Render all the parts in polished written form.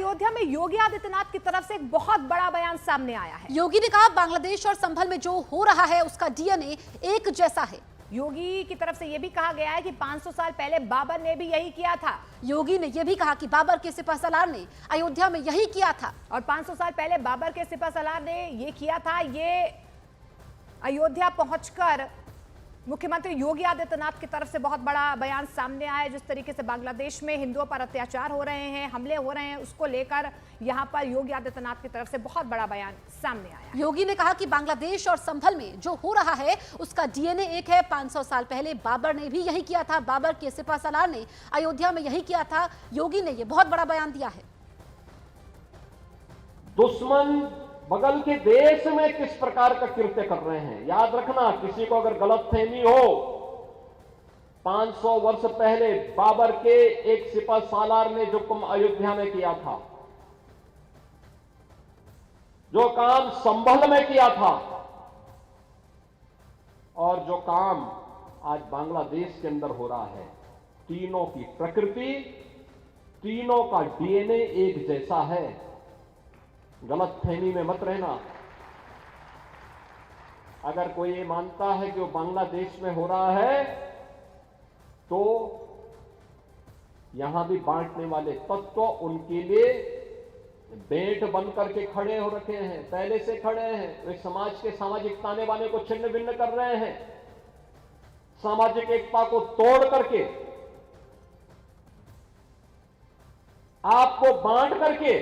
अयोध्या में योगी आदित्यनाथ की तरफ से एक बहुत बड़ा बयान सामने आया है। योगी ने कहा बांग्लादेश और संभल में जो हो रहा है उसका डीएनए एक जैसा है। योगी की तरफ से यह भी कहा गया है कि 500 साल पहले बाबर ने भी यही किया था। योगी ने यह भी कहा कि बाबर के सिपहसालार ने अयोध्या में यही किया था और 500 साल पहले बाबर के सिपहसालार ने यह किया था। ये अयोध्या पहुंचकर मुख्यमंत्री योगी आदित्यनाथ की तरफ से बहुत बड़ा बयान सामने आया है। जिस तरीके से बांग्लादेश में हिंदुओं पर अत्याचार हो रहे हैं, हमले हो रहे हैं, उसको लेकर यहां पर योगी आदित्यनाथ की तरफ से बहुत बड़ा बयान सामने आया। योगी ने कहा कि बांग्लादेश और संभल में जो हो रहा है उसका डीएनए एक है। 500 साल पहले बाबर ने भी यही किया था, बाबर के सिपहसालार ने अयोध्या में यही किया था। योगी ने यह बहुत बड़ा बयान दिया है। दुश्मन बगल के देश में किस प्रकार का कृत्य कर रहे हैं, याद रखना। किसी को अगर गलतफहमी हो, 500 वर्ष पहले बाबर के एक सिपहसालार ने जो काम अयोध्या में किया था, जो काम संभल में किया था, और जो काम आज बांग्लादेश के अंदर हो रहा है, तीनों की प्रकृति, तीनों का डीएनए एक जैसा है। गलतफहमी में मत रहना। अगर कोई ये मानता है कि वो बांग्लादेश में हो रहा है, तो यहां भी बांटने वाले तत्व उनके लिए बेंट बन करके खड़े हो रखे हैं, पहले से खड़े हैं। वे समाज के सामाजिक ताने बाने को छिन्न भिन्न कर रहे हैं, सामाजिक एकता को तोड़ करके, आपको बांट करके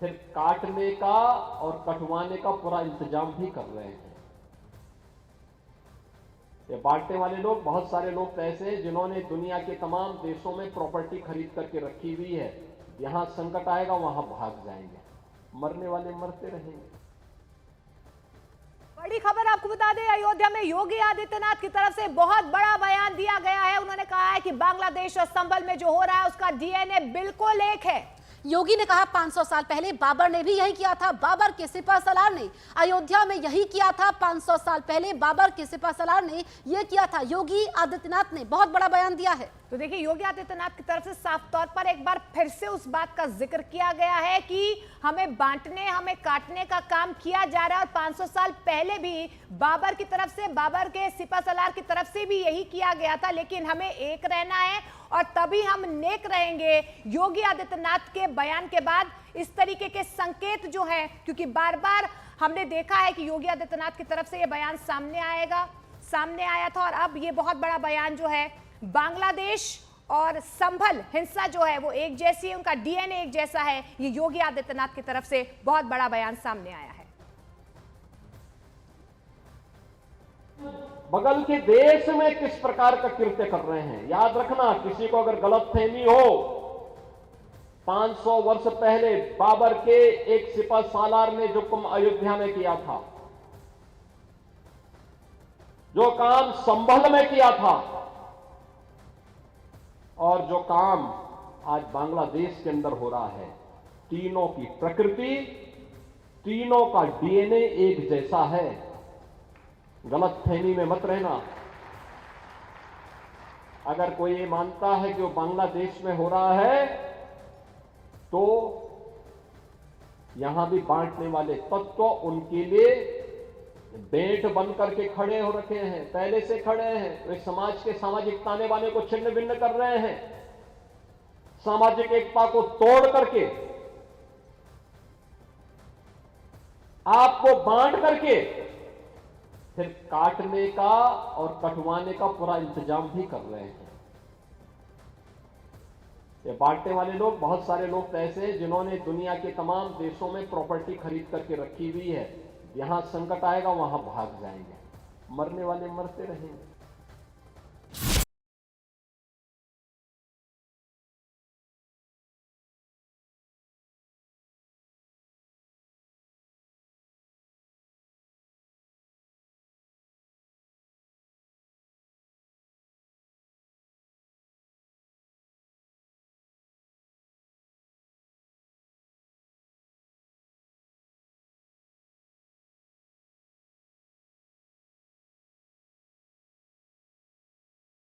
फिर काटने का और कटवाने का पूरा इंतजाम भी कर रहे हैं। ये बांटने वाले लोग, बहुत सारे लोग तो ऐसे हैं जिन्होंने दुनिया के तमाम देशों में प्रॉपर्टी खरीद करके रखी हुई है। यहां संकट आएगा वहां भाग जाएंगे, मरने वाले मरते रहेंगे। बड़ी खबर आपको बता दें, अयोध्या में योगी आदित्यनाथ की तरफ से बहुत बड़ा बयान दिया गया है। उन्होंने कहा है कि बांग्लादेश और संभल में जो हो रहा है उसका डीएनए बिल्कुल एक है। योगी ने कहा 500 साल पहले बाबर ने भी यही किया था, बाबर के सिपहसालार ने अयोध्या में यही किया था। 500 साल पहले बाबर के सिपहसालार ने यह किया था। योगी आदित्यनाथ ने बहुत बड़ा बयान दिया है। तो देखिए, योगी आदित्यनाथ की तरफ से साफ तौर पर एक बार फिर से उस बात का जिक्र किया गया है कि हमें बांटने, हमें काटने का काम किया जा रहा है। और 500 साल पहले भी बाबर की तरफ से, बाबर के सिपहसालार की तरफ से भी यही किया गया था। लेकिन हमें एक रहना है और तभी हम नेक रहेंगे। योगी आदित्यनाथ के बयान के बाद इस तरीके के संकेत जो हैं, क्योंकि बार बार हमने देखा है कि योगी आदित्यनाथ की तरफ से यह बयान सामने आया था, और अब ये बहुत बड़ा बयान जो है, बांग्लादेश और संभल हिंसा जो है वो एक जैसी है, उनका डीएनए एक जैसा है। ये योगी आदित्यनाथ की तरफ से बहुत बड़ा बयान सामने आया है। बगल के देश में किस प्रकार का कृत्य कर रहे हैं, याद रखना। किसी को अगर गलतफहमी हो, 500 वर्ष पहले बाबर के एक सिपहसालार ने जो काम अयोध्या में किया था, जो काम संभल में किया था, और जो काम आज बांग्लादेश के अंदर हो रहा है, तीनों की प्रकृति, तीनों का डीएनए एक जैसा है। गलतफहमी में मत रहना। अगर कोई ये मानता है कि वो बांग्लादेश में हो रहा है, तो यहां भी बांटने वाले तत्व उनके लिए बेंट बन करके खड़े हो रखे हैं, पहले से खड़े हैं। वे समाज के सामाजिक ताने बाने को छिन्न भिन्न कर रहे हैं, सामाजिक एकता को तोड़ करके, आपको बांट करके फिर काटने का और कटवाने का पूरा इंतजाम भी कर रहे हैं। ये बांटने वाले लोग, बहुत सारे लोग तो ऐसे हैं जिन्होंने दुनिया के तमाम देशों में प्रॉपर्टी खरीद करके रखी हुई है। यहां संकट आएगा वहां भाग जाएंगे, मरने वाले मरते रहेंगे।